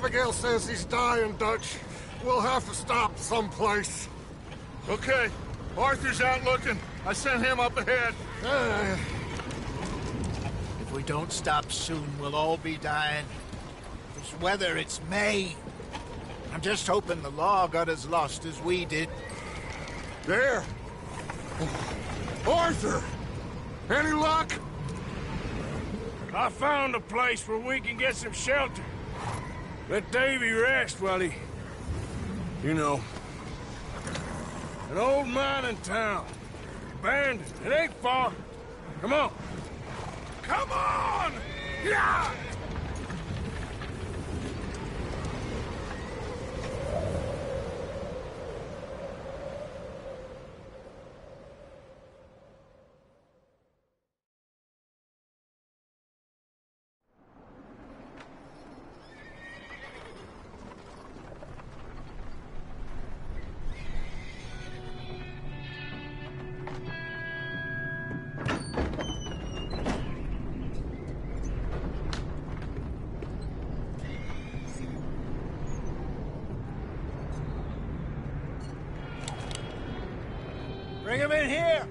Abigail says he's dying, Dutch. We'll have to stop someplace. Okay. Arthur's out looking. I sent him up ahead. If we don't stop soon, we'll all be dying. This weather, it's May. I'm just hoping the law got as lost as we did. There! Arthur! Any luck? I found a place where we can get some shelter. Let Davy rest while he... You know. An old mining town. Abandoned. It ain't far. Come on. Come on! Yeah! Bring him in here!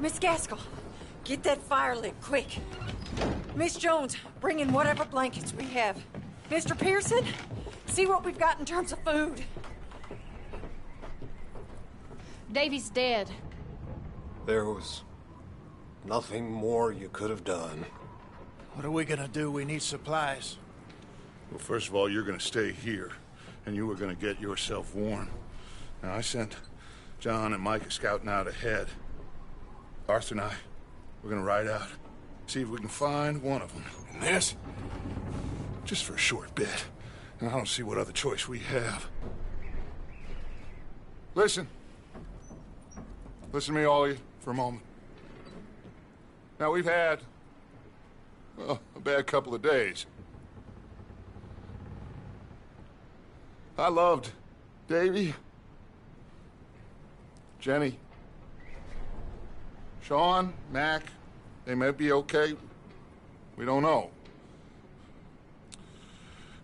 Miss Gaskell, get that fire lit, quick. Miss Jones, bring in whatever blankets we have. Mr. Pearson, see what we've got in terms of food. Davy's dead. There was nothing more you could have done. What are we gonna do? We need supplies. Well, first of all, you're gonna stay here, and you were gonna get yourself warm. Now, I sent John and Micah scouting out ahead. Arthur and I, we're gonna ride out, see if we can find one of them. And this, just for a short bit. And I don't see what other choice we have. Listen. Listen to me, all of you, for a moment. Now, we've had, well, a bad couple of days. I loved Davy, Jenny, Sean, Mac. They may be okay. We don't know.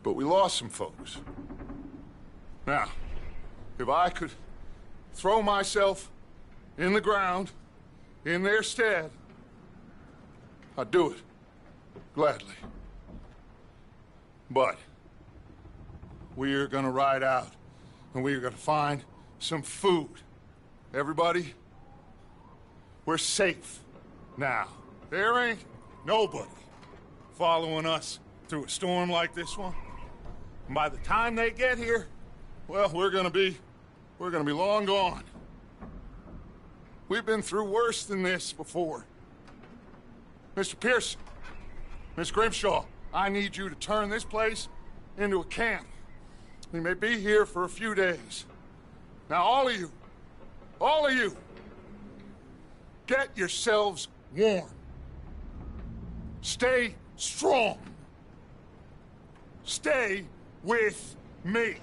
But we lost some folks. Now, if I could throw myself in the ground, in their stead, I'd do it, gladly. But we're gonna ride out, and we're gonna find some food. Everybody, we're safe now. There ain't nobody following us through a storm like this one. And by the time they get here, well, we're gonna be long gone. We've been through worse than this before. Mr. Pearson, Miss Grimshaw, I need you to turn this place into a camp. We may be here for a few days. Now, all of you, get yourselves warm. Stay strong. Stay with me.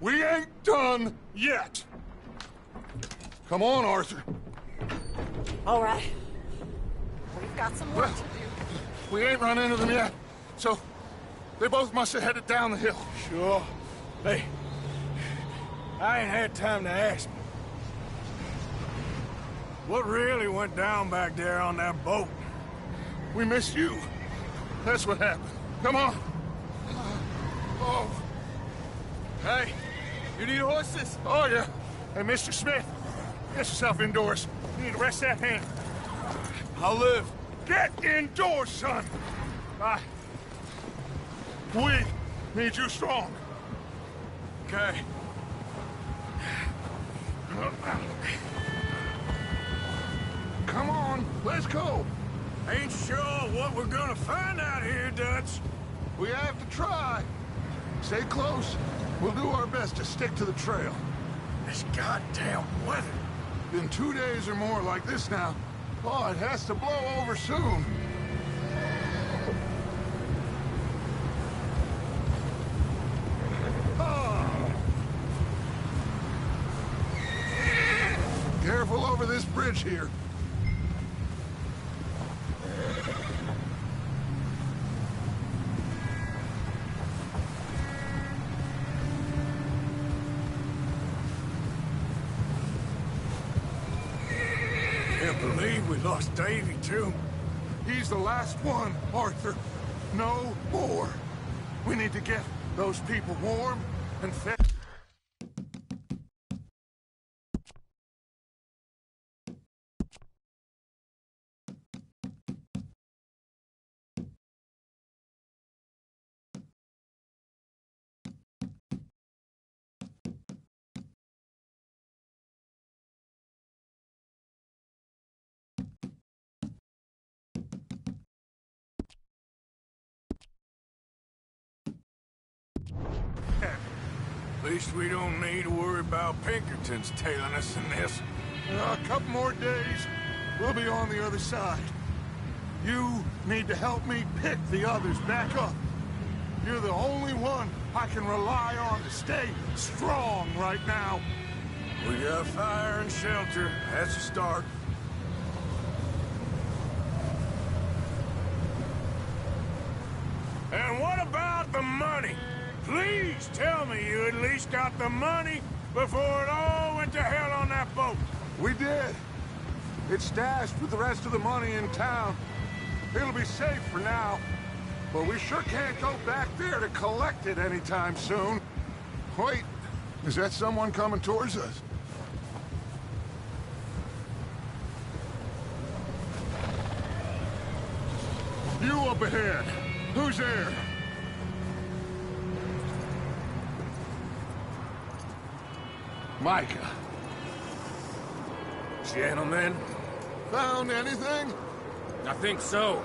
We ain't done yet. Come on, Arthur. All right. We've got some work to do. We ain't run into them yet, so they both must have headed down the hill. Sure. Hey, I ain't had time to ask. What really went down back there on that boat? We missed you. That's what happened. Come on. Oh. Hey, you need horses? Oh, yeah. Hey, Mr. Smith, get yourself indoors. You need to rest that hand. I'll live. Get indoors, son. We need you strong. Okay. Come on, let's go. Ain't sure what we're gonna find out here, Dutch. We have to try. Stay close. We'll do our best to stick to the trail. This goddamn weather. Been 2 days or more like this now. Oh, it has to blow over soon. careful over this bridge here. Can't believe we lost Davy, too. He's the last one, Arthur. No more. We need to get those people warm and fed. At least we don't need to worry about Pinkertons tailing us in this. A couple more days, we'll be on the other side. You need to help me pick the others back up. You're the only one I can rely on to stay strong right now. We got fire and shelter. That's a start. And what about the money? Please tell me you at least got the money before it all went to hell on that boat. We did. It's stashed with the rest of the money in town. It'll be safe for now. But we sure can't go back there to collect it anytime soon. Wait, is that someone coming towards us? You up ahead. Who's there? Micah. Gentlemen, Found anything? I think so.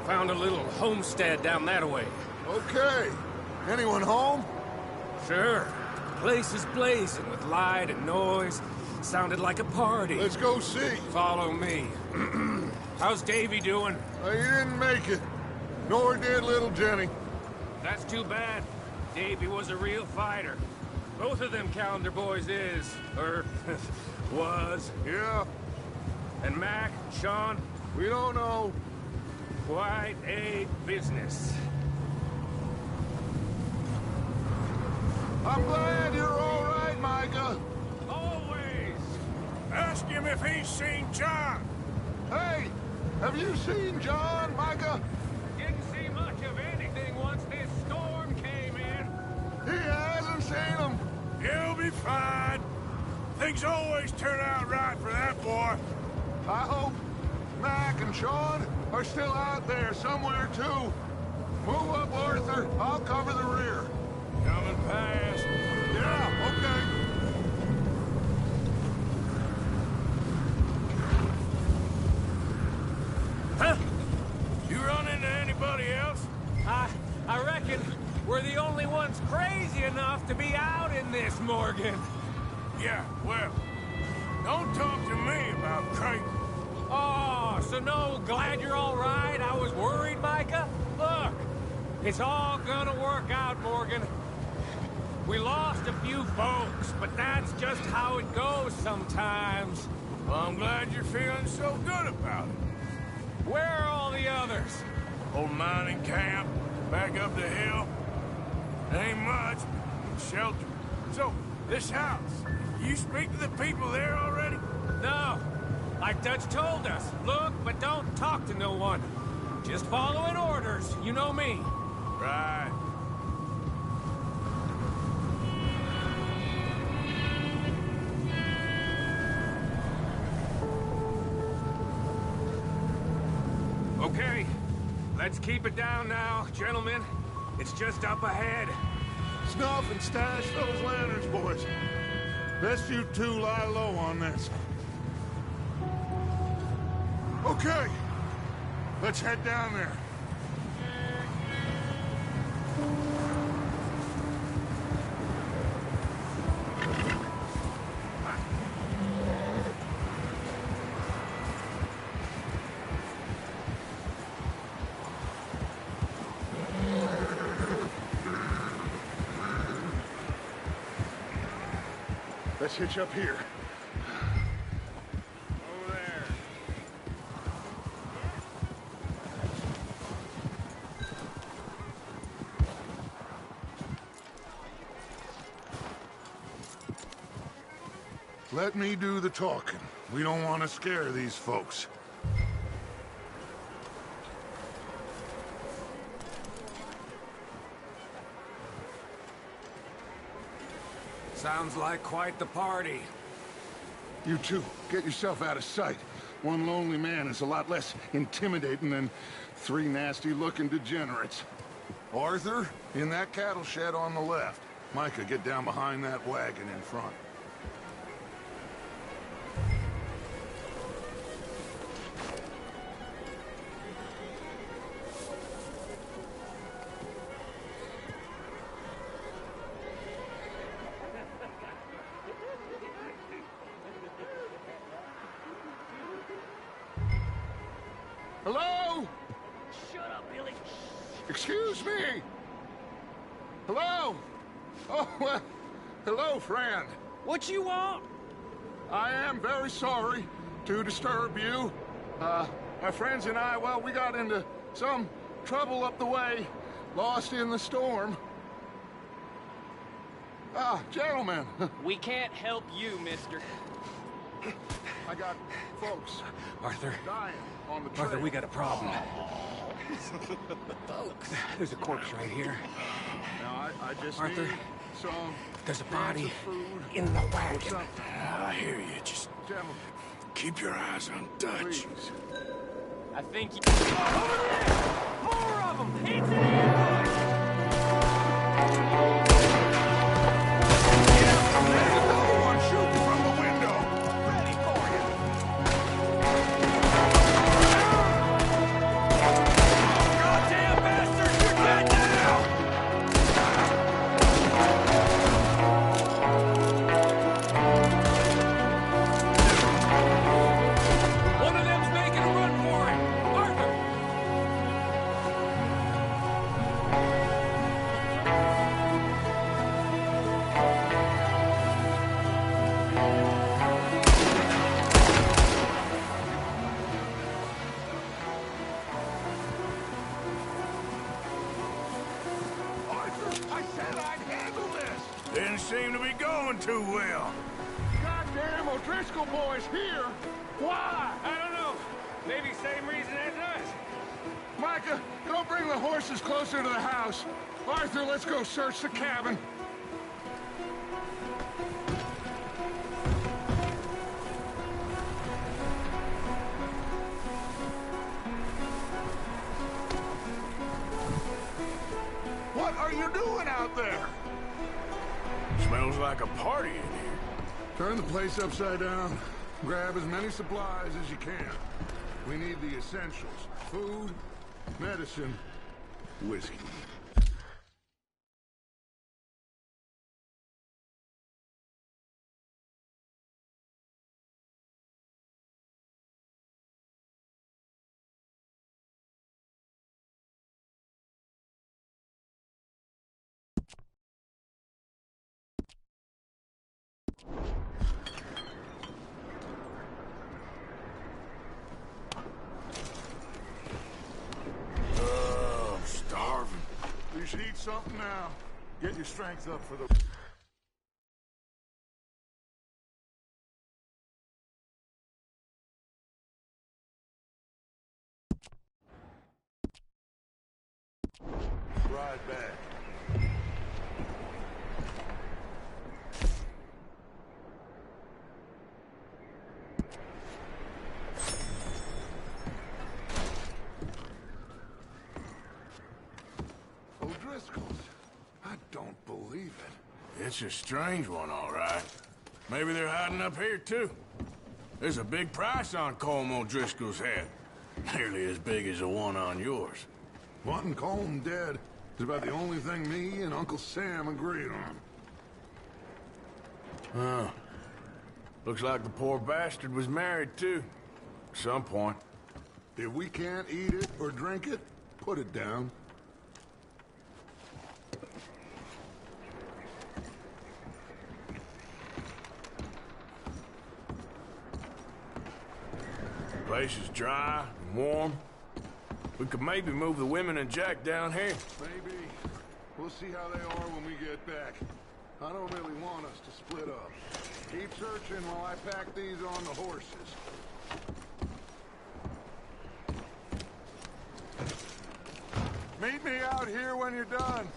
Found a little homestead down that way. Okay. Anyone home? Sure. Place is blazing with light and noise. Sounded like a party. Let's go see. Follow me. How's Davy doing? He didn't make it. Nor did little Jenny. That's too bad. Davy was a real fighter. Both of them calendar boys is, or was. Yeah, And Mac, Sean, we don't know. quite a business. I'm glad you're all right, Micah. Always. Ask him if he's seen John. Hey, have you seen John, Micah? Didn't see much of anything once this storm came in. He hasn't seen him. He'll be fine. Things always turn out right for that boy. I hope Mac and Sean are still out there somewhere, too. Move up, Arthur. I'll cover the rear. Coming past. Yeah, okay. Huh? You run into anybody else? I reckon we're the only ones crazy enough to be out in this, Morgan. Yeah, well, don't talk to me about Creighton. Oh, so no, glad you're all right. I was worried, Micah. Look, it's all gonna work out, Morgan. We lost a few folks, but that's just how it goes sometimes. Well, I'm glad you're feeling so good about it. Where are all the others? Old mining camp, back up the hill. Ain't much, shelter. So, this house, you speak to the people there already? No. Like Dutch told us, look, but don't talk to no one. Just following orders, you know me. Right. Okay, let's keep it down now, gentlemen. It's just up ahead. Snuff and stash those lanterns, boys. Best you two lie low on this. Okay, let's head down there. Let's hitch up here. Let me do the talking. We don't want to scare these folks. Sounds like quite the party. You two, get yourself out of sight. One lonely man is a lot less intimidating than 3 nasty-looking degenerates. Arthur, in that cattle shed on the left. Micah, get down behind that wagon in front. Hello? Shut up, Billy. Excuse me? Hello? Oh, well, hello, friend. What you want? I am very sorry to disturb you. My friends and I, well, we got into some trouble up the way, lost in the storm. Gentlemen. We can't help you, mister. I got folks Arthur. dying on the trail. Arthur, we got a problem. Folks. There's a corpse right here. Now, I just Arthur, need some there's a body food in the or wagon. something. I hear you. Just Gentlemen, keep your eyes on Dutch. please. I think you... Over there! More of them! It's an ambush! There's another one shooting from the window. Ready for you. Goddamn bastard! You're dead now! One of them's making a run for it! Arthur! Arthur, I said I'd handle this. Didn't seem to be going too well. Goddamn O'Driscoll boys here. Why? I don't know. Maybe same reason as us. Micah, go bring the horses closer to the house. Arthur, let's go search the cabin. What are you doing out there? Smells like a party in here. Turn the place upside down. Grab as many supplies as you can. We need the essentials. Food, medicine, whiskey. I'm starving. You should eat something now. Get your strength up for the... Ride back. O'Driscoll's. I don't believe it. It's a strange one, all right. Maybe they're hiding up here, too. There's a big price on Colm O'Driscoll's head. Nearly as big as the one on yours. Wanting Colm dead is about the only thing me and Uncle Sam agreed on. Huh. Looks like the poor bastard was married, too. At some point. If we can't eat it or drink it, put it down. The place is dry and warm. We could maybe move the women and Jack down here. Maybe. We'll see how they are when we get back. I don't really want us to split up. Keep searching while I pack these on the horses. Meet me out here when you're done.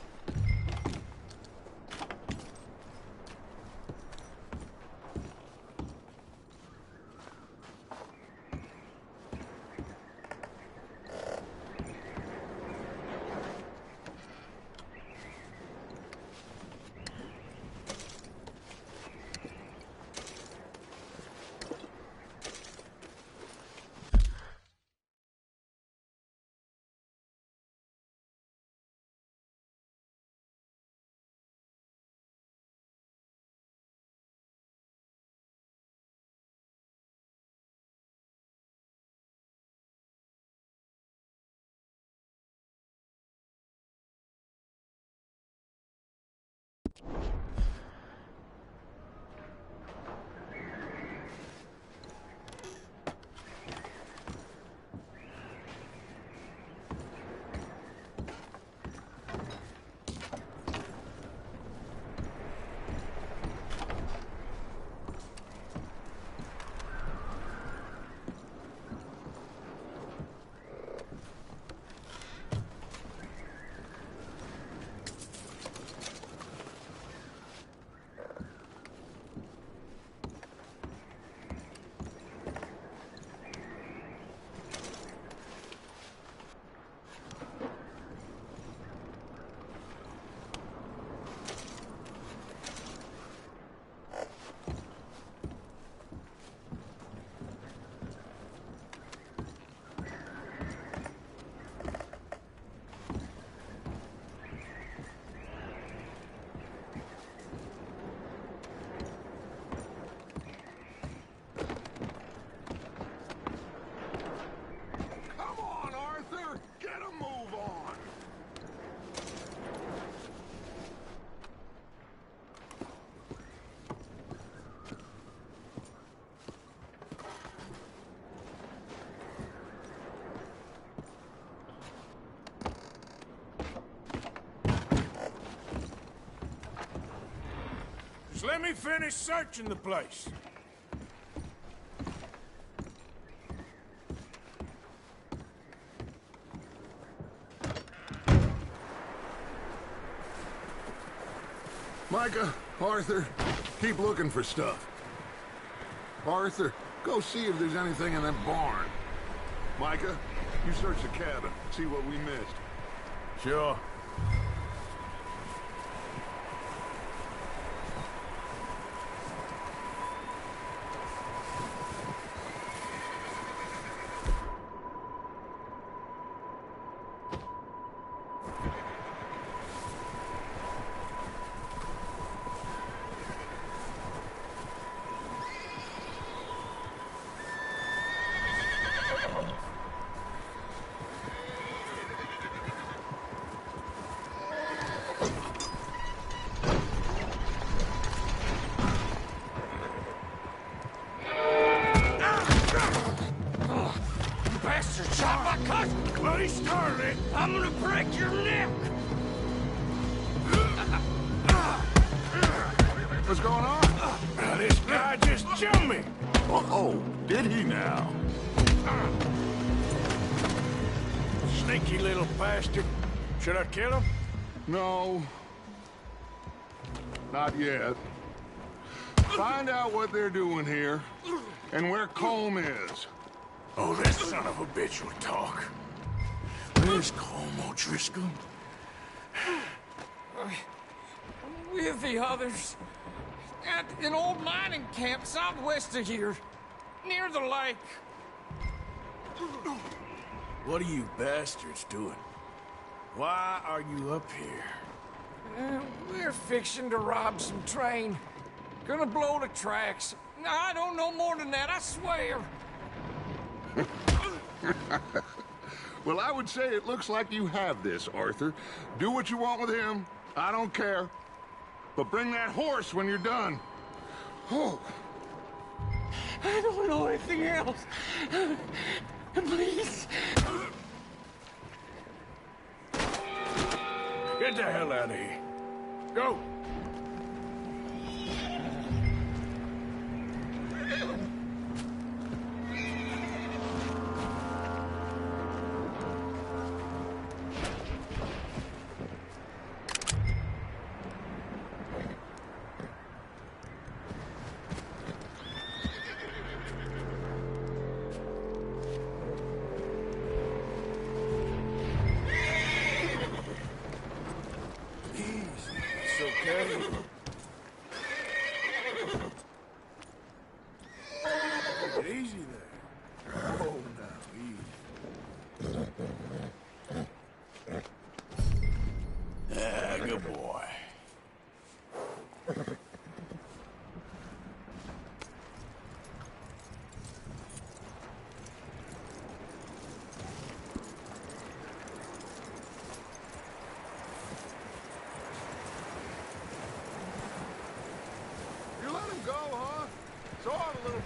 Just let me finish searching the place. Micah, Arthur, keep looking for stuff. Arthur, go see if there's anything in that barn. Micah, you search the cabin, see what we missed. Sure. Bloody starlet! I'm gonna break your neck! What's going on? This guy just jumped me! Oh, did he now? Sneaky little bastard. Should I kill him? No. Not yet. Find out what they're doing here, and where Colm is. Oh, this son of a bitch will talk. Where's Colm O'Driscoll? With the others. At an old mining camp southwest of here. Near the lake. What are you bastards doing? Why are you up here? We're fixing to rob some train. Gonna blow the tracks. I don't know more than that, I swear. Well, I would say it looks like you have this, Arthur. Do what you want with him. I don't care. But bring that horse when you're done. Oh. I don't know anything else. Please. Get the hell out of here. Go.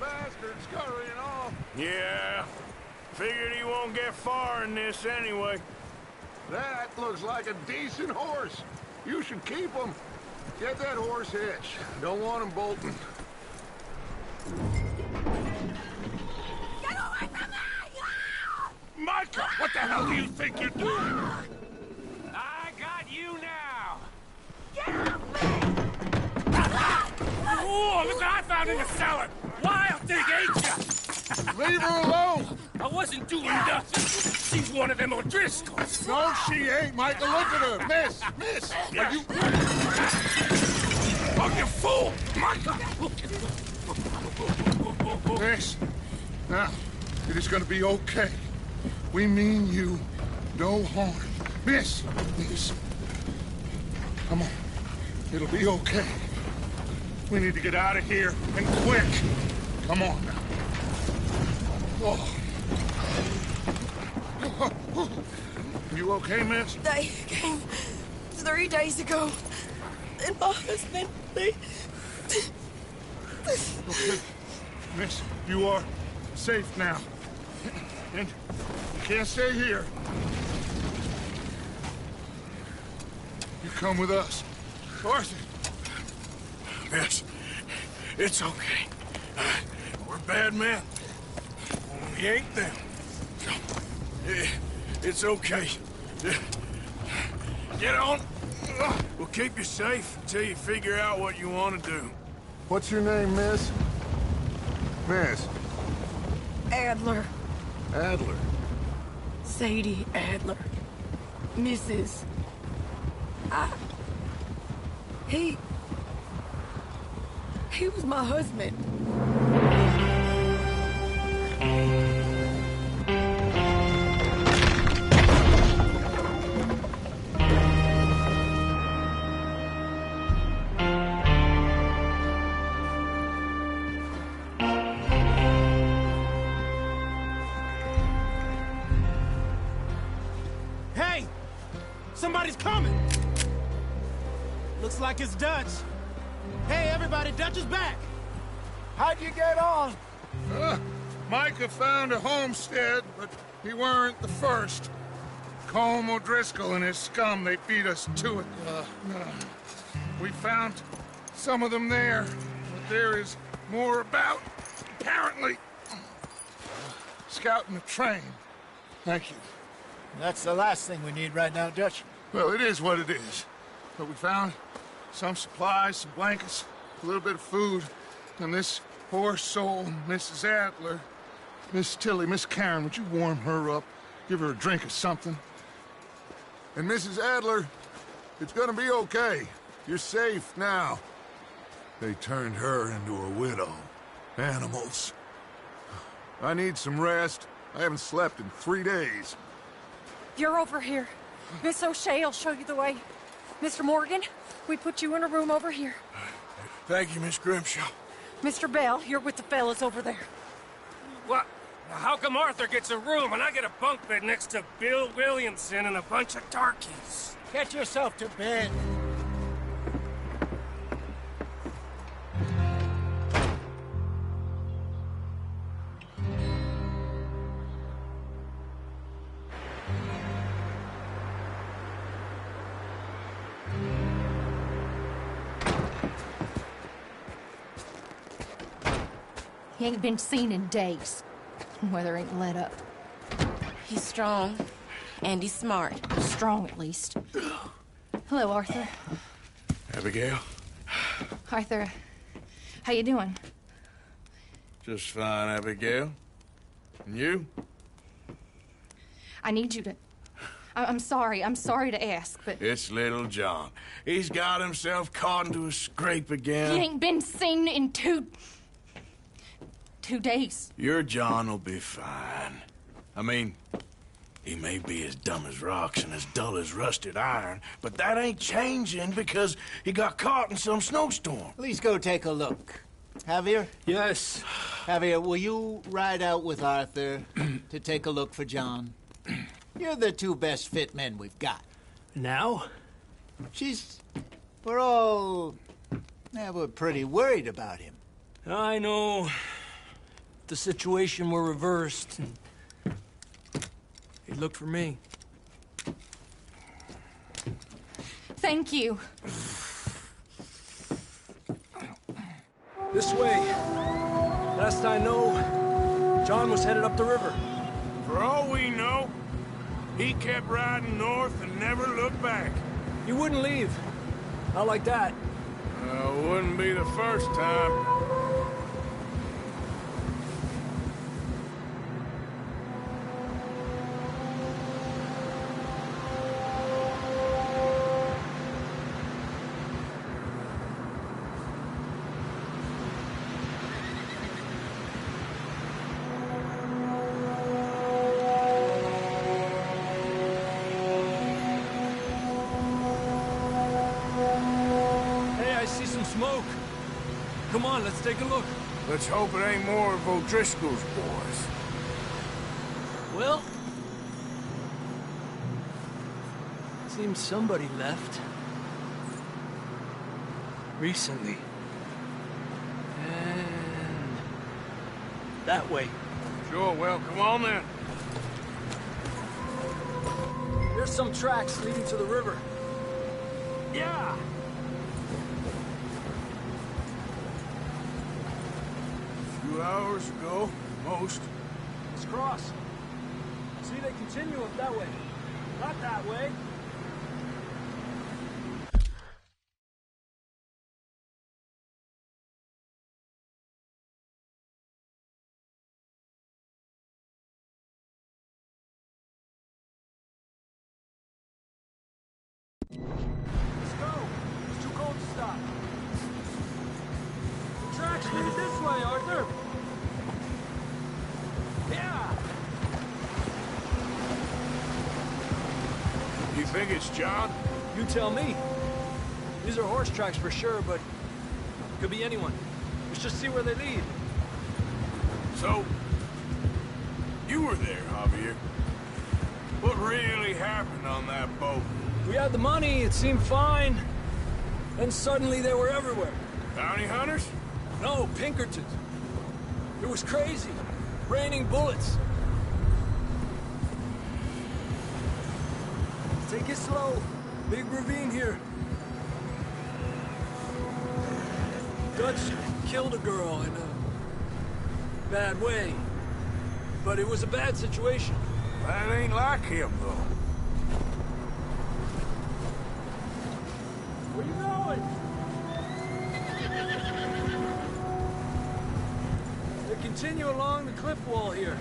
bastard scurrying off. Yeah. Figured he won't get far in this anyway. That looks like a decent horse. You should keep him. Get that horse hitched. Don't want him bolting. Get away from me! Micah, what the hell do you think you're doing? I got you now! Get off me! Oh, look what I found in the cellar! Wild thing, ain't ya? Leave her alone! I wasn't doing nothing. She's one of them O'Driscolls. No, she ain't, Micah. Look at her. Miss, are you... Oh, you fool! Micah! Miss, now, it is gonna be okay. We mean you no harm. Miss, come on. It'll be okay. We need to get out of here, and quick. Come on now. Oh. You okay, miss? They came 3 days ago. And my husband, they... Okay. Miss, you are safe now. And you can't stay here. You come with us. Arthur. Miss, it's okay. We're bad men. We ain't them. It's okay. Get on. We'll keep you safe until you figure out what you want to do. What's your name, miss? Miss. Adler. Adler. Sadie Adler. Mrs. He was my husband. Hey! Somebody's coming! Looks like it's Dutch. Hey, everybody, Dutch is back! How'd you get on? Micah found a homestead, but he weren't the first. Colm O'Driscoll and his scum, they beat us to it. We found some of them there, but there is more about, apparently. Scouting the train. Thank you. That's the last thing we need right now, Dutch. Well, it is what it is. But we found some supplies, some blankets, a little bit of food, and this poor soul, Mrs. Adler. Miss Tilly, Miss Karen, would you warm her up? Give her a drink or something? And Mrs. Adler, it's gonna be okay. You're safe now. They turned her into a widow. Animals. I need some rest. I haven't slept in 3 days. You're over here. Miss O'Shea will show you the way. Mr. Morgan, we put you in a room over here. Thank you, Miss Grimshaw. Mr. Bell, you're with the fellas over there. What? How come Arthur gets a room and I get a bunk bed next to Bill Williamson and a bunch of darkies? Get yourself to bed. He ain't been seen in days. Weather ain't let up. He's strong, and he's smart. Strong, at least. Hello, Arthur. Abigail? Arthur, how you doing? Just fine, Abigail. And you? I need you to... I'm sorry to ask, but... It's little John. He's got himself caught into a scrape again. He ain't been seen in 2 days. Your John will be fine. I mean, he may be as dumb as rocks and as dull as rusted iron, but that ain't changing because he got caught in some snowstorm. Please go take a look. Javier? Yes. Javier, will you ride out with Arthur to take a look for John? You're the 2 best fit men we've got. Now? We're pretty worried about him. I know. the situation were reversed, and he'd look for me. Thank you. This way. Last I know, John was headed up the river. For all we know, he kept riding north and never looked back. He wouldn't leave. Not like that. Wouldn't be the first time. Smoke. Come on, let's take a look. Let's hope it ain't more of O'Driscoll's boys. Well, seems somebody left. Recently. And that way. Sure, well, come on then. There's some tracks leading to the river. Yeah! Hours ago, most. Let's cross. See, they continue up that way. Not that way. Let's go. It's too cold to stop. The tracks lead this way, Arthur. Yeah! You think it's John? You tell me. These are horse tracks for sure, but could be anyone. Let's just see where they lead. So, you were there, Javier. What really happened on that boat? We had the money, it seemed fine. Then suddenly they were everywhere. Bounty hunters? No, Pinkertons. It was crazy. Raining bullets. Take it slow. Big ravine here. Dutch killed a girl in a bad way. But it was a bad situation. That ain't like him, though. Where you going? They continue along the cliff wall here.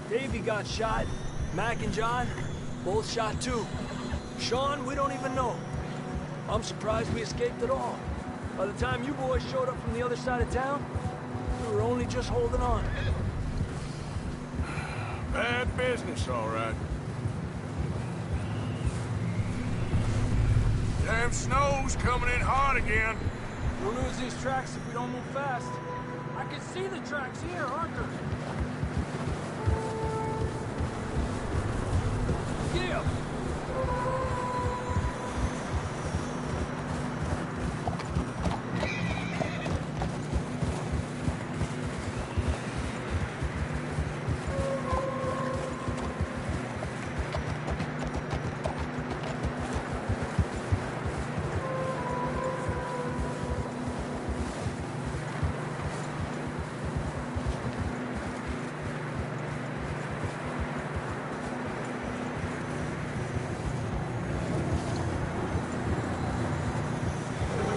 Davey got shot. Mac and John, both shot too. Sean, we don't even know. I'm surprised we escaped at all. By the time you boys showed up from the other side of town, we were only just holding on. Bad business, all right. Damn snow's coming in hot again. We'll lose these tracks if we don't move fast. I can see the tracks here, Arthur. Yeah.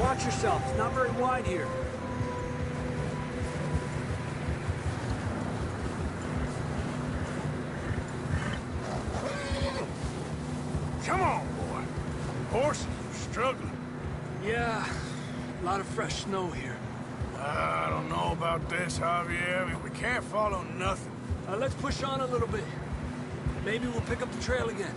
Watch yourself. It's not very wide here. Come on, boy. Horses are struggling. Yeah, a lot of fresh snow here. I don't know about this, Javier. I mean, we can't follow nothing. Let's push on a little bit. Maybe we'll pick up the trail again.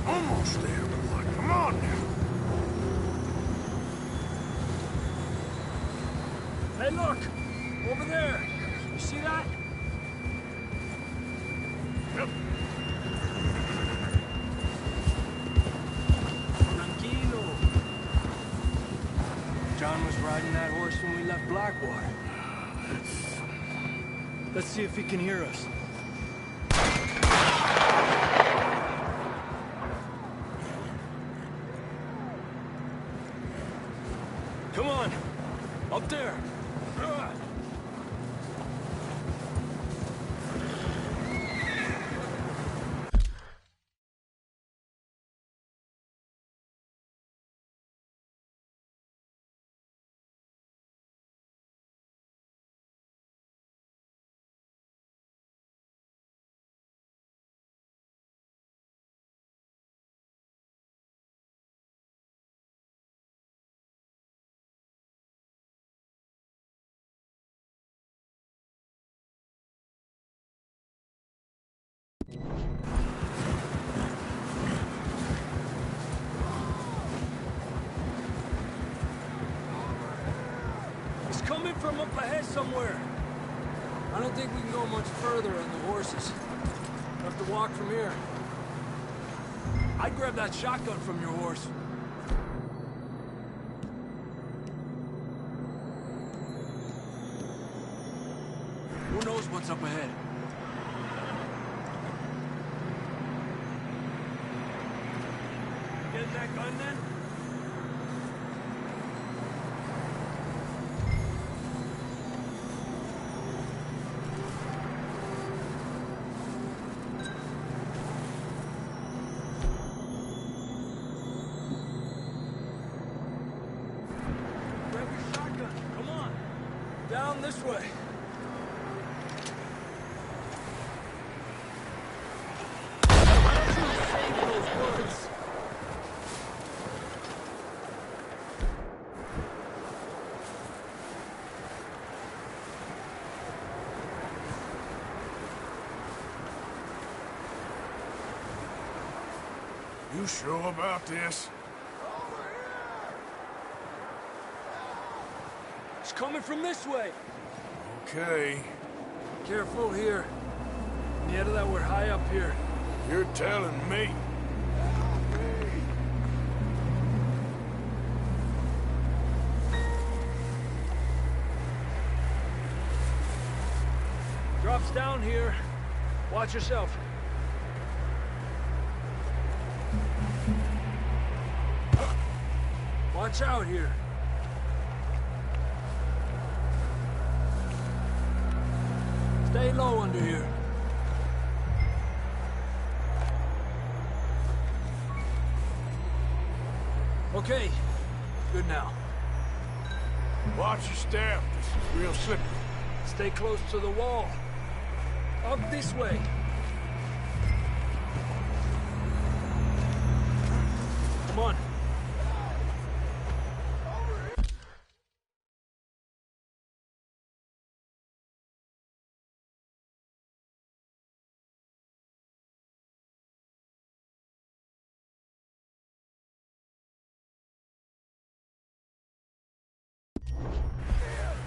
Almost there, boy. Come on now. Hey, look! Over there! You see that? him. Tranquilo. John was riding that horse when we left Blackwater. Let's see if he can hear us. Come on! Up there! He's coming from up ahead somewhere. I don't think we can go much further on the horses. We'll have to walk from here. I'd grab that shotgun from your horse. Who knows what's up ahead? Get that gun then? Grab your shotgun. Come on. Down this way. You sure about this? It's coming from this way. Okay. Careful here. Near that we're high up here. You're telling me. Drops down here. Watch yourself. Watch out here. Stay low under here. Okay. Good now. Watch your step. It's real slippery. Stay close to the wall. Up this way. Come on.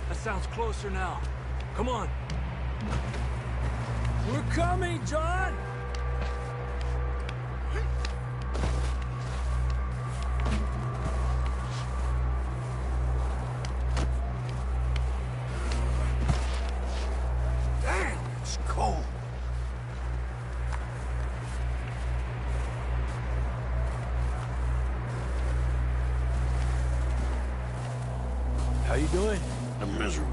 That sounds closer now. Come on. We're coming, John! Damn, it's cold. How you doing? I'm miserable.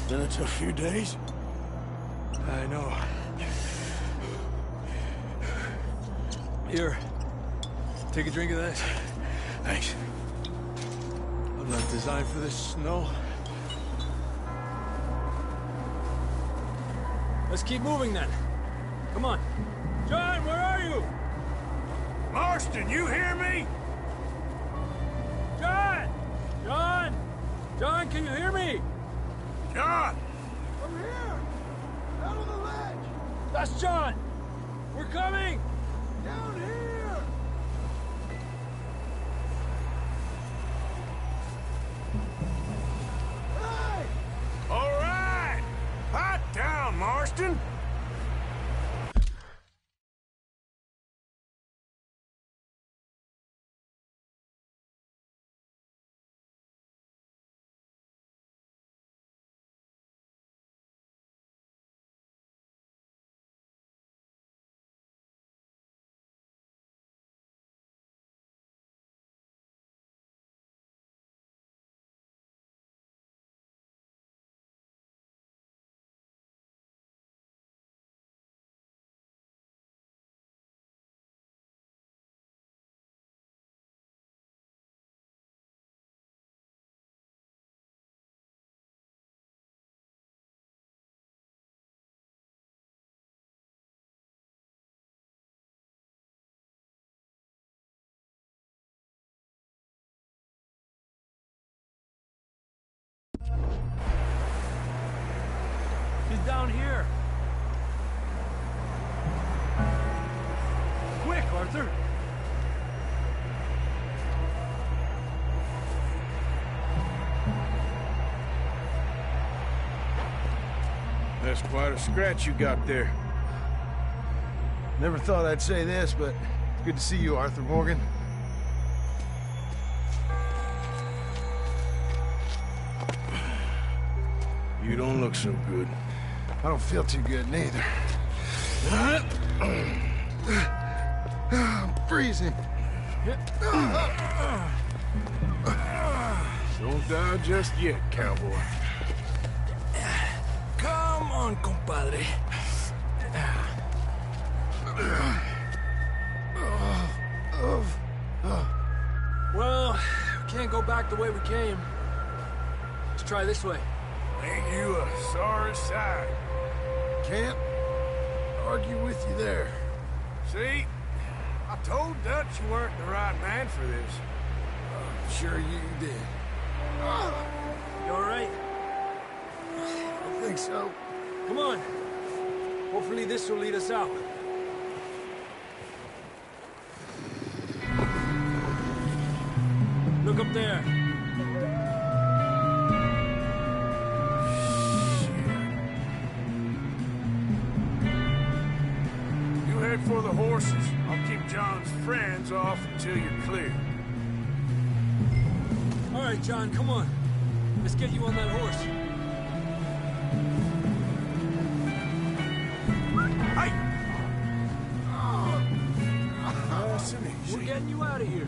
Been a tough few days. I know. Here. Take a drink of this. Thanks. I'm not designed for this snow. Let's keep moving then. Come on. John, where are you? Marston, you hear me? John! John! John, can you hear me? John! I'm here! Out on the ledge! That's John! We're coming! Down here! Hey! All right! Hot down, Marston! down here. Quick, Arthur. That's quite a scratch you got there. Never thought I'd say this, but it's good to see you, Arthur Morgan. You don't look so good. I don't feel too good, neither. I'm freezing. Don't die just yet, cowboy. Come on, compadre. Well, we can't go back the way we came. Let's try this way. Ain't you a sorry sight? Can't argue with you there. See? I told Dutch you weren't the right man for this. I'm sure you did. You all right? I think so. Come on. Hopefully this will lead us out. Look up there. You head for the horses. I'll keep John's friends off until you're clear. All right, John, come on. Let's get you on that horse. Hey! Nice and easy. We're getting you out of here.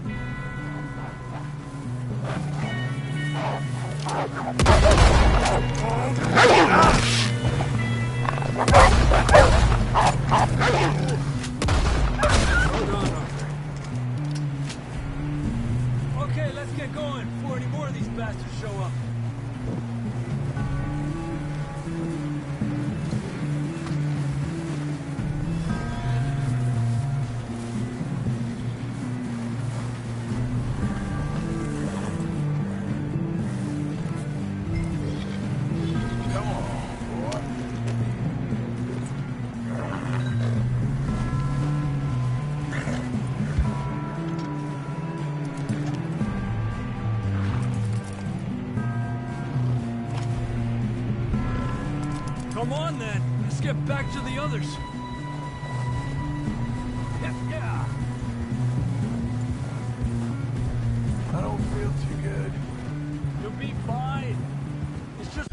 Hold on, Arthur. Okay, let's get going before any more of these bastards show up. Come on, then. Let's get back to the others. Yeah. I don't feel too good. You'll be fine. It's just...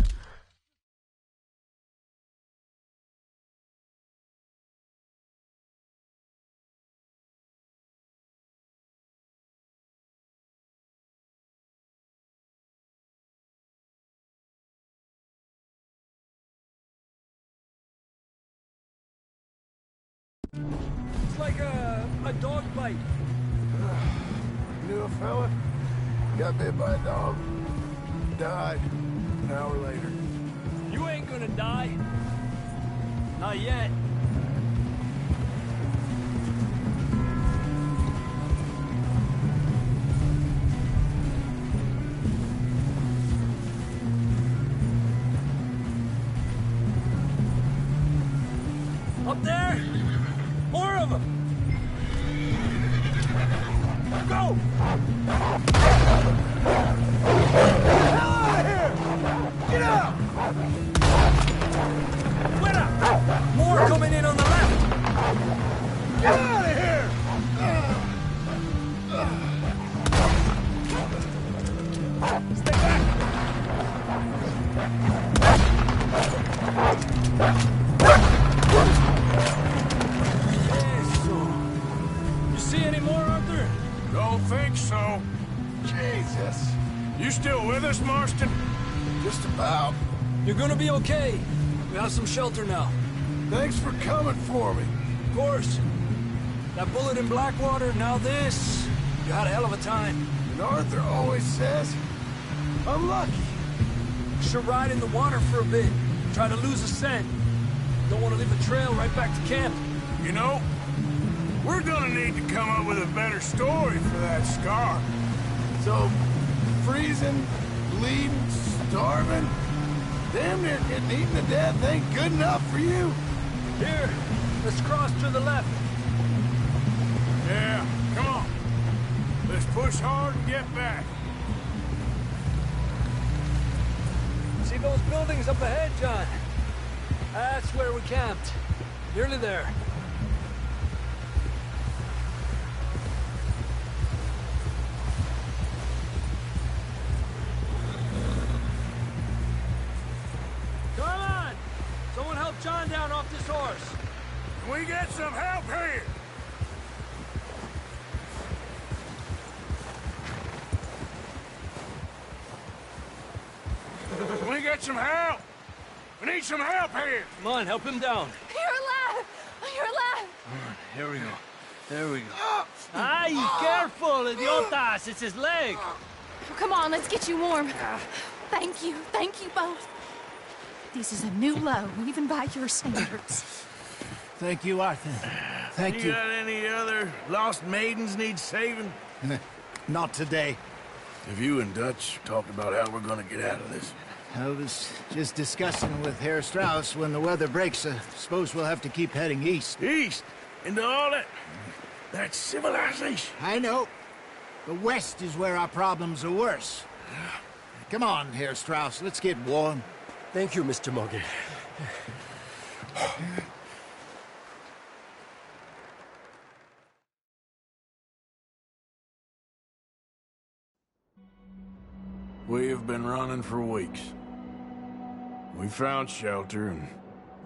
It's like a dog bite. Knew a fella? Got bit by a dog. Died an hour later. You ain't gonna die. Not yet. Up there? More of them! Go! Hell out of here! Get out! Fuera! More coming in on the left! Get out of here! Stay back! See any more, Arthur? Don't think so. Jesus. You still with us, Marston? Just about. You're gonna be okay. We have some shelter now. Thanks for coming for me. Of course. That bullet in Blackwater, now this. You had a hell of a time. And Arthur always says, I'm lucky. Should ride in the water for a bit. Try to lose a scent. Don't want to leave a trail right back to camp. You know, we're gonna need to come up with a better story for that scar. So, freezing, bleeding, starving, Damn near getting eaten to death ain't good enough for you. Here, let's cross to the left. Yeah, come on. Let's push hard and get back. See those buildings up ahead, John? That's where we camped. Nearly there. Come on! Someone help John down off this horse. Can we get some help here? Can we get some help? We need some help here! Come on, help him down. You're alive! You're alive! Here we go. There we go. Ay, careful, idiotas! It's his leg! Oh, come on, let's get you warm. Thank you both. This is a new low, even by your standards. Thank you, Arthur. Thank you. You got any other lost maidens need saving? Not today. Have you and Dutch talked about how we're gonna get out of this? I was just discussing with Herr Strauss when the weather breaks. I suppose we'll have to keep heading east. East? Into all that... That's civilization. I know. The west is where our problems are worse. Come on, Herr Strauss, let's get warm. Thank you, Mr. Morgan. We have been running for weeks. We found shelter and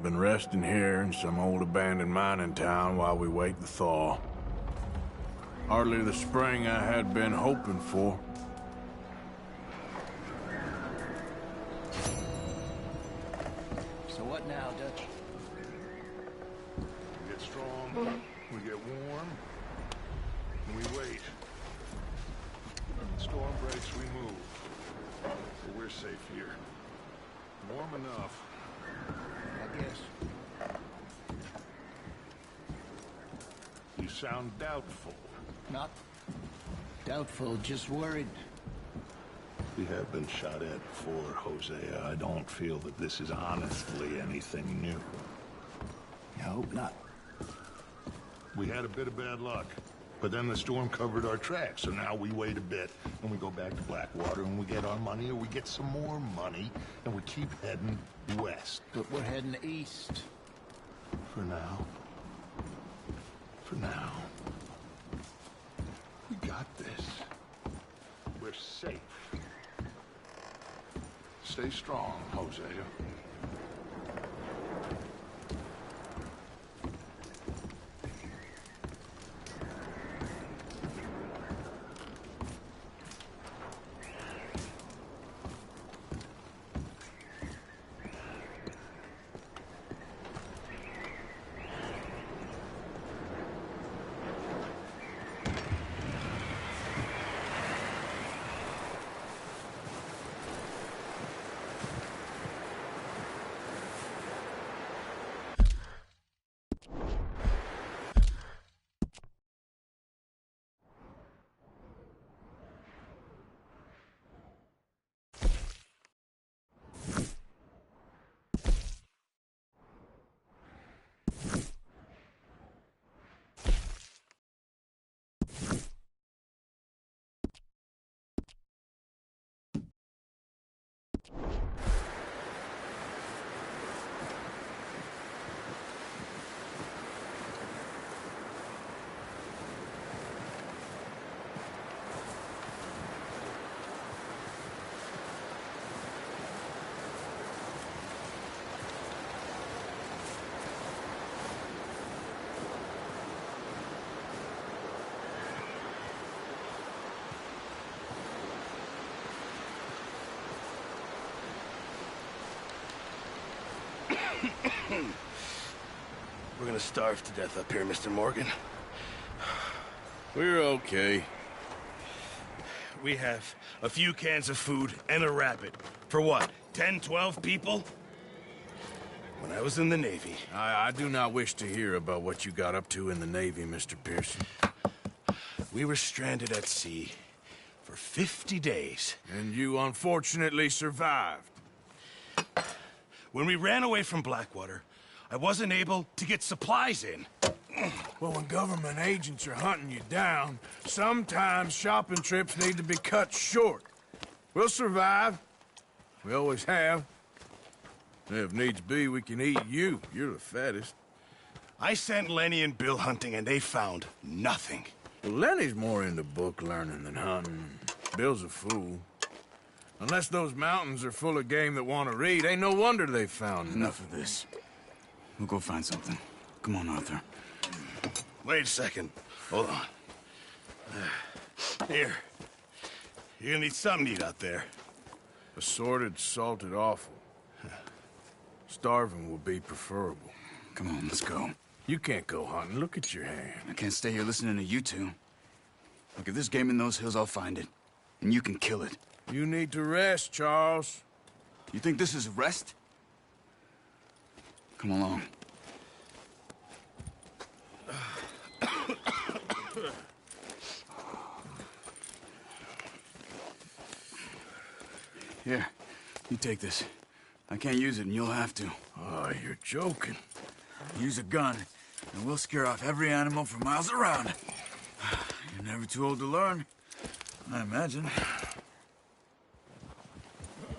been resting here in some old abandoned mining town while we wait the thaw. Hardly the spring I had been hoping for. So what now, Dutch? We get strong, we get warm, and we wait. When the storm breaks, we move. But we're safe here. Warm enough. I guess. You sound doubtful. Not doubtful, just worried. We have been shot at before, Hosea. I don't feel that this is honestly anything new. I hope not. We had a bit of bad luck, but then the storm covered our tracks, so now we wait a bit, and we go back to Blackwater, and we get our money, or we get some more money, and we keep heading west. But we're heading east. For now. For now. We got this. We're safe. Stay strong, Hosea. We're gonna starve to death up here, Mr. Morgan. We're okay. We have a few cans of food and a rabbit. For what, 10, 12 people? When I was in the Navy... I do not wish to hear about what you got up to in the Navy, Mr. Pearson. We were stranded at sea for 50 days. And you unfortunately survived. When we ran away from Blackwater, I wasn't able to get supplies in. Well, when government agents are hunting you down, sometimes shopping trips need to be cut short. We'll survive. We always have. If needs be, we can eat you. You're the fattest. I sent Lenny and Bill hunting, and they found nothing. Well, Lenny's more into book learning than hunting. Bill's a fool. Unless those mountains are full of game that want to read, ain't no wonder they found Enough of this. We'll go find something. Come on, Arthur. Wait a second. Hold on. Here. You're gonna need something to eat out there. Assorted, salted offal. Starving will be preferable. Come on, let's go. You can't go hunting. Look at your hand. I can't stay here listening to you two. Look, if there's game in those hills, I'll find it. And you can kill it. You need to rest, Charles. You think this is rest? Come along. Here, you take this. I can't use it, and you'll have to. Oh, you're joking. Use a gun, and we'll scare off every animal for miles around. You're never too old to learn, I imagine.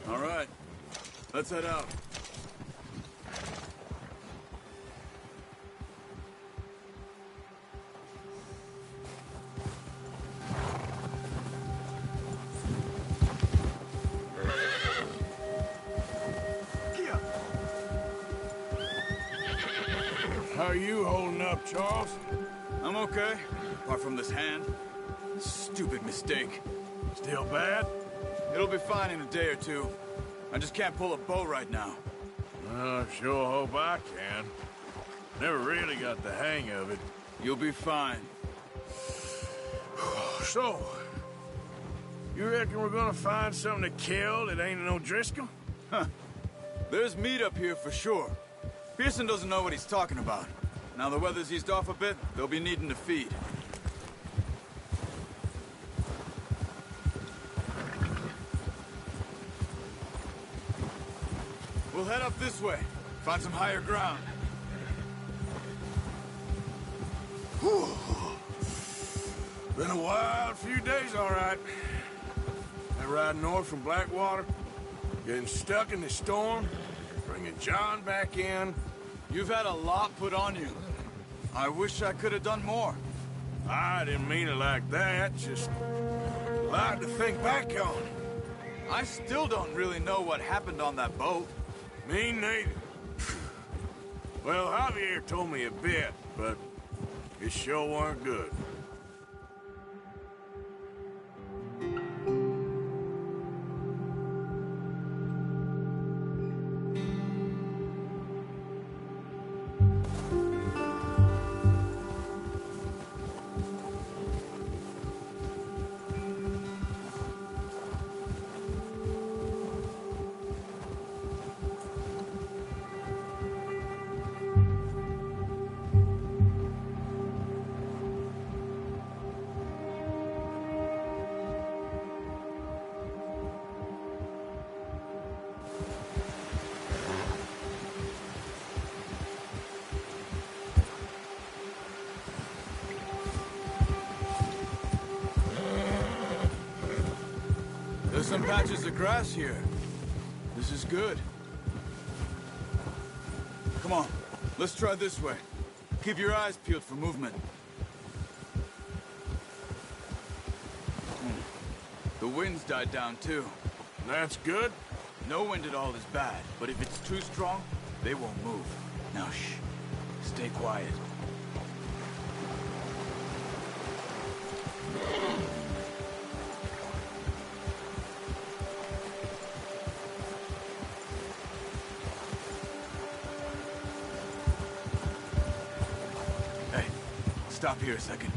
All right, let's head out. How are you holding up, Charles? I'm okay, apart from this hand. Stupid mistake. Still bad? It'll be fine in a day or two. I just can't pull a bow right now. I sure hope I can. Never really got the hang of it. You'll be fine. So, you reckon we're gonna find something to kill that ain't no Driscoll? Huh. There's meat up here for sure. Pearson doesn't know what he's talking about. Now the weather's eased off a bit, they'll be needing to feed. We'll head up this way. Find some higher ground. Whew. Been a wild few days, all right. That ride north from Blackwater, getting stuck in the storm, bringing John back in. You've had a lot put on you. I wish I could have done more. I didn't mean it like that, just a lot to think back on. I still don't really know what happened on that boat. Me neither. Well, Javier told me a bit, but it sure weren't good. There's some patches of grass here. This is good. Come on, let's try this way. Keep your eyes peeled for movement. The wind's died down too. That's good. No wind at all is bad, but if it's too strong, they won't move. Now shh, stay quiet. Stop here a second.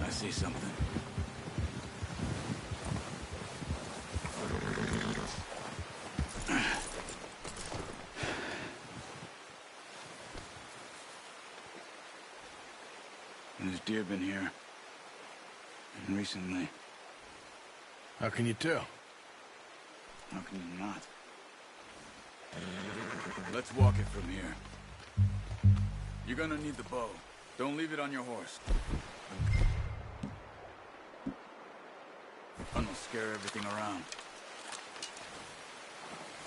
I see something. There's deer been here. And recently. How can you tell? How can you not? Let's walk it from here. You're gonna need the bow. Don't leave it on your horse. Gun will scare everything around.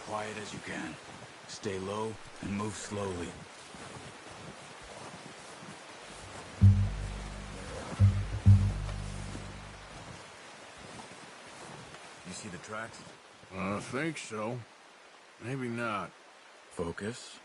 Quiet as you can. Stay low and move slowly. You see the tracks? I think so. Maybe not. Focus.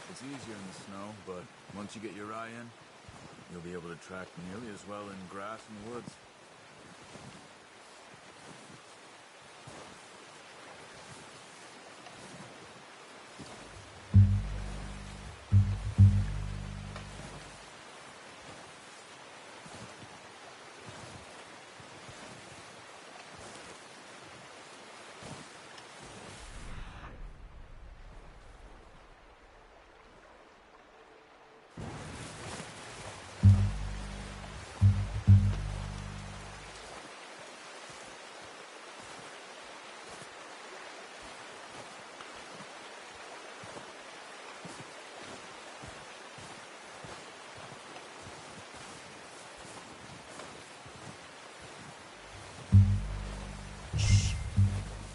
It's easier in the snow, but once you get your eye in, you'll be able to track nearly as well in grass and woods.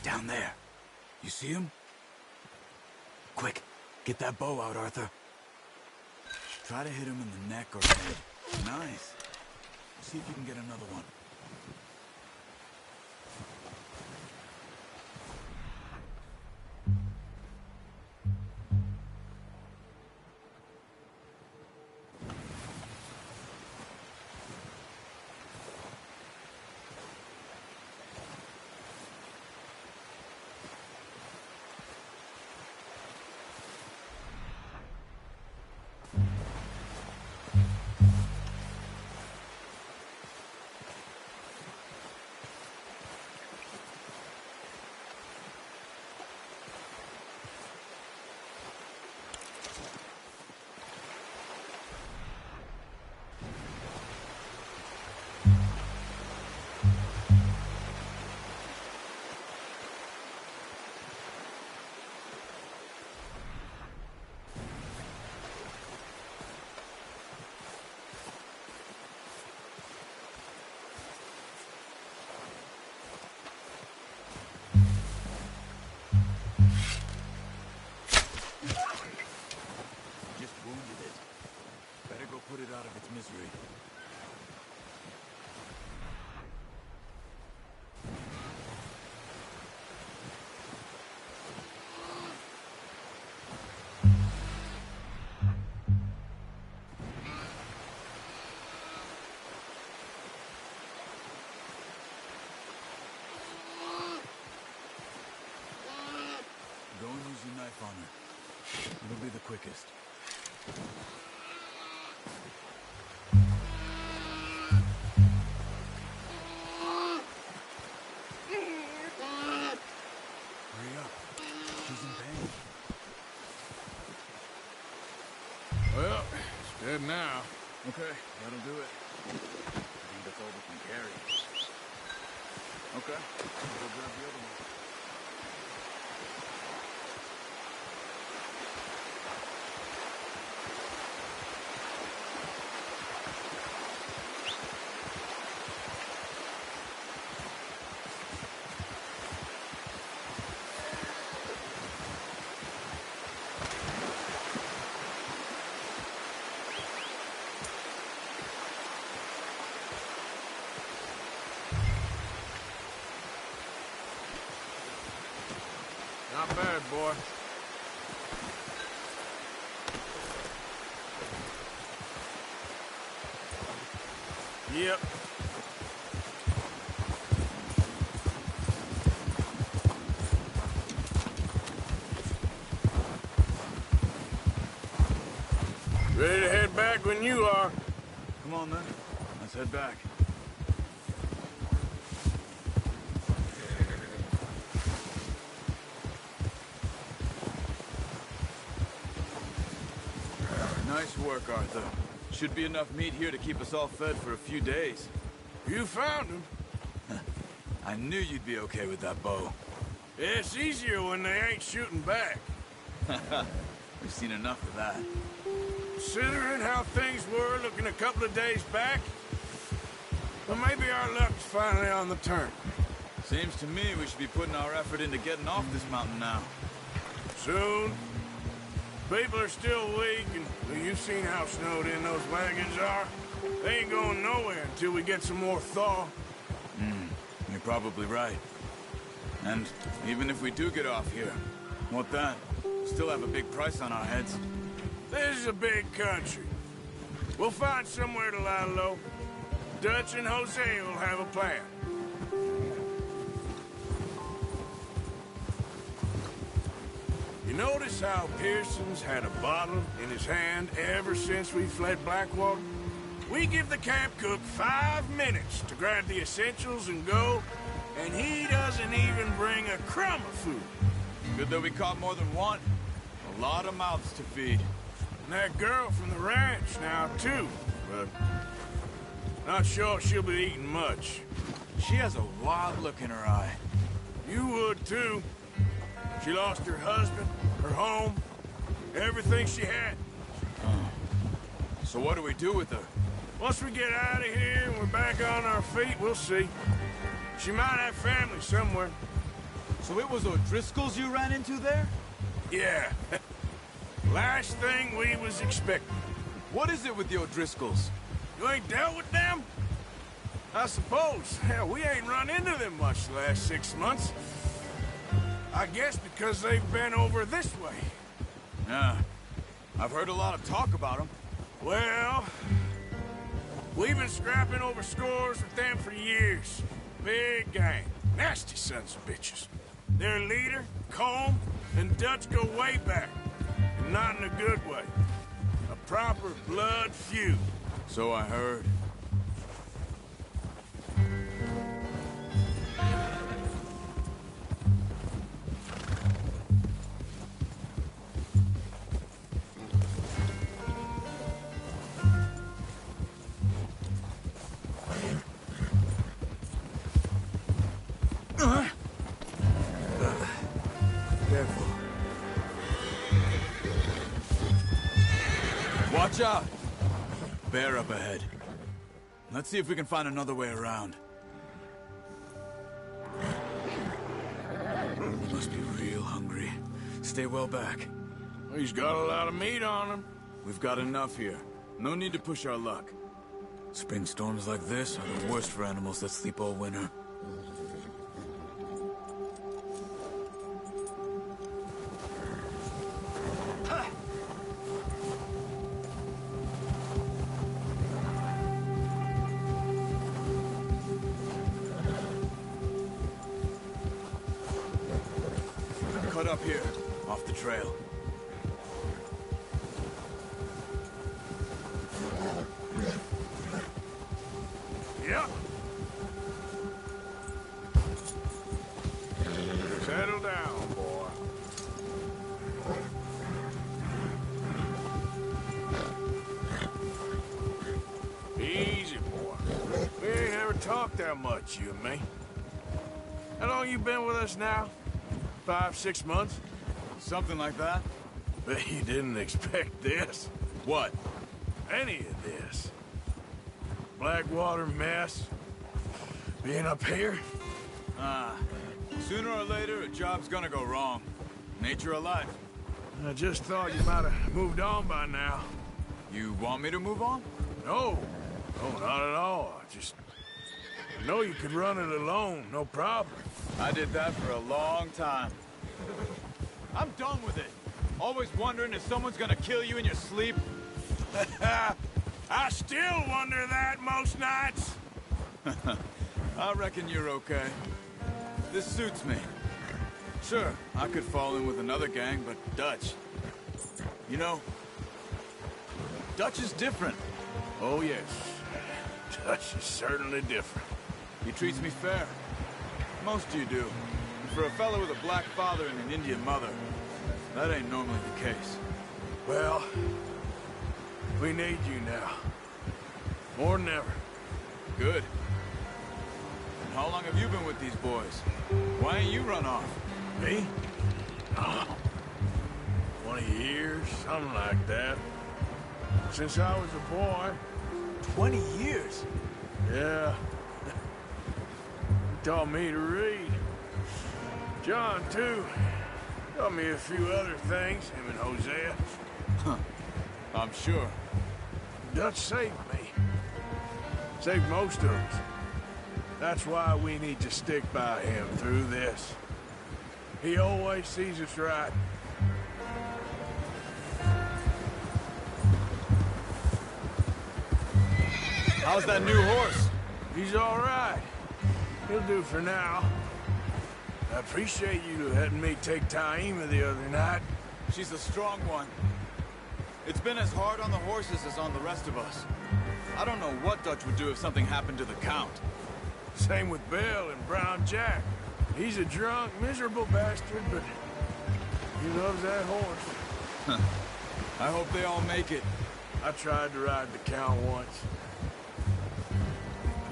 Down there. You see him? Quick, get that bow out, Arthur. Try to hit him in the neck or head. Nice. See if you can get another one. Out of its misery. Go and use your knife on her. It'll be the quickest. Well, it's dead now. Okay, that'll do it. I think that's all we can carry. Okay, I'll go grab the other one. Not bad, boy. Yep. Ready to head back when you are. Come on, then. Let's head back. Nice work, Arthur. Should be enough meat here to keep us all fed for a few days. You found him. I knew you'd be okay with that bow. It's easier when they ain't shooting back. We've seen enough of that. Considering how things were looking a couple of days back, well, maybe our luck's finally on the turn. Seems to me we should be putting our effort into getting off this mountain now. Soon. People are still weak, and well, you've seen how snowed in those wagons are. They ain't going nowhere until we get some more thaw. You're probably right. And even if we do get off here, what then? We'll still have a big price on our heads. This is a big country. We'll find somewhere to lie low. Dutch and Jose will have a plan. You notice how Pearson's had a bottle in his hand ever since we fled Blackwater? We give the camp cook 5 minutes to grab the essentials and go, and he doesn't even bring a crumb of food. Good that we caught more than one. A lot of mouths to feed. And that girl from the ranch now, too, but not sure she'll be eating much. She has a wild look in her eye. You would, too. She lost her husband, her home, everything she had. So what do we do with her? Once we get out of here and we're back on our feet, we'll see. She might have family somewhere. So it was O'Driscoll's you ran into there? Yeah. Last thing we was expecting. What is it with the O'Driscolls? You ain't dealt with them? I suppose. Hell, we ain't run into them much the last 6 months. I guess because they've been over this way. Yeah. I've heard a lot of talk about them. Well, we've been scrapping over scores with them for years. Big gang. Nasty sons of bitches. Their leader, Colm, and Dutch go way back. And not in a good way. A proper blood feud. So I heard. Careful. Watch out! Bear up ahead. Let's see if we can find another way around. He must be real hungry. Stay well back. He's got a lot of meat on him. We've got enough here. No need to push our luck. Spring storms like this are the worst for animals that sleep all winter. Cut up here, off the trail. Yep. Settle down, boy. Easy, boy. We ain't ever talked that much, you and me. How long you been with us now? 5, 6 months? Something like that? Bet you didn't expect this. What? Any of this. Blackwater mess. Being up here. Sooner or later, a job's gonna go wrong. Nature of life. I just thought you might have moved on by now. You want me to move on? No. No, not at all. I know you could run it alone, no problem. I did that for a long time. I'm done with it. Always wondering if someone's gonna kill you in your sleep. I still wonder that most nights. I reckon you're okay. This suits me. Sure, I could fall in with another gang, but Dutch... You know, Dutch is different. Oh, yes. Dutch is certainly different. He treats me fair. Most of you do. And for a fellow with a black father and an Indian mother, that ain't normally the case. Well, We need you now. More than ever. Good. And how long have you been with these boys? Why ain't you run off? Me? Oh, 20 years, something like that. Since I was a boy. 20 years? Yeah. He taught me to read. John, too. Taught me a few other things, him and Hosea. Huh. I'm sure. Dutch saved me. Saved most of us. That's why we need to stick by him through this. He always sees us right. How's that new horse? He's all right. He'll do for now. I appreciate you letting me take Taima the other night. She's a strong one. It's been as hard on the horses as on the rest of us. I don't know what Dutch would do if something happened to the Count. Same with Bill and Brown Jack. He's a drunk, miserable bastard, but he loves that horse. I hope they all make it. I tried to ride the Count once.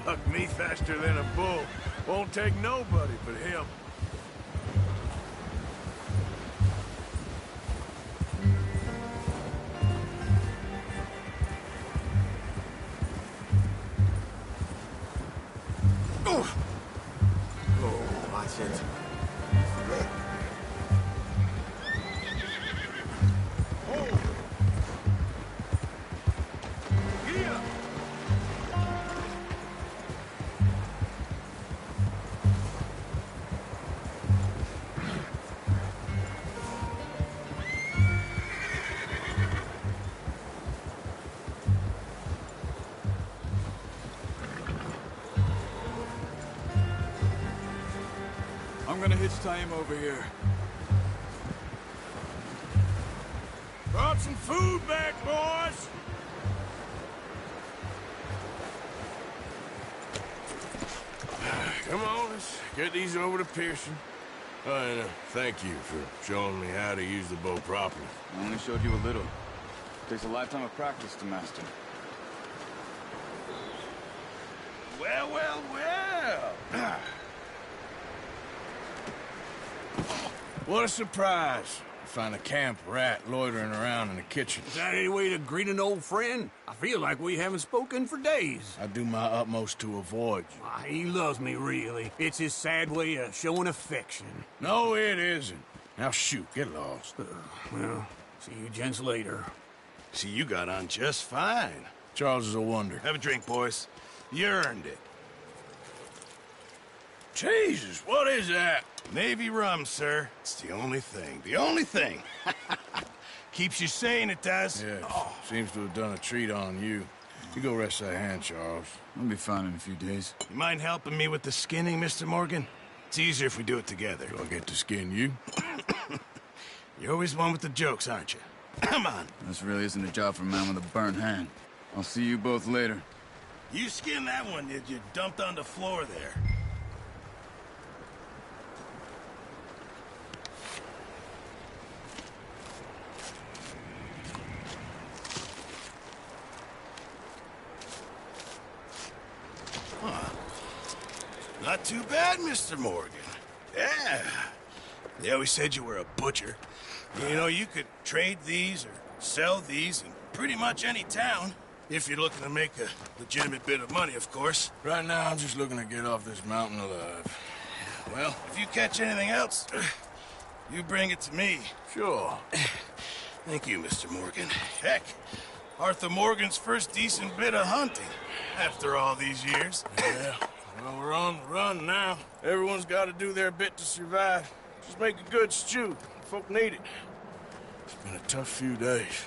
Bucked me faster than a bull. Won't take nobody but him. I'm gonna hitch Taima over here. Brought some food back, boys! Come on, let's get these over to Pearson. And thank you for showing me how to use the bow properly. I only showed you a little. Takes a lifetime of practice to master. Well, well, well. What a surprise. Find a camp rat loitering around in the kitchen. Is that any way to greet an old friend? I feel like we haven't spoken for days. I do my utmost to avoid you. He loves me, really. It's his sad way of showing affection. No, it isn't. Now shoot, get lost. Well, see you gents later. See, you got on just fine. Charles is a wonder. Have a drink, boys. You earned it. Jesus, what is that? Navy rum, sir. It's the only thing. The only thing. Keeps you sane, it does. Yeah, seems to have done a treat on you. You go rest that hand, Charles. I'll be fine in a few days. You mind helping me with the skinning, Mr. Morgan? It's easier if we do it together. Do I get to skin you? You're always one with the jokes, aren't you? Come on. This really isn't a job for a man with a burnt hand. I'll see you both later. You skinned that one, did you? Dumped on the floor there. Not too bad, Mr. Morgan. Yeah. They always said you were a butcher. You know, you could trade these or sell these in pretty much any town. If you're looking to make a legitimate bit of money, of course. Right now, I'm just looking to get off this mountain alive. Well, if you catch anything else, you bring it to me. Sure. Thank you, Mr. Morgan. Heck, Arthur Morgan's first decent bit of hunting after all these years. Yeah. Well, we're on the run now. Everyone's got to do their bit to survive. Just make a good stew. Folk need it. It's been a tough few days.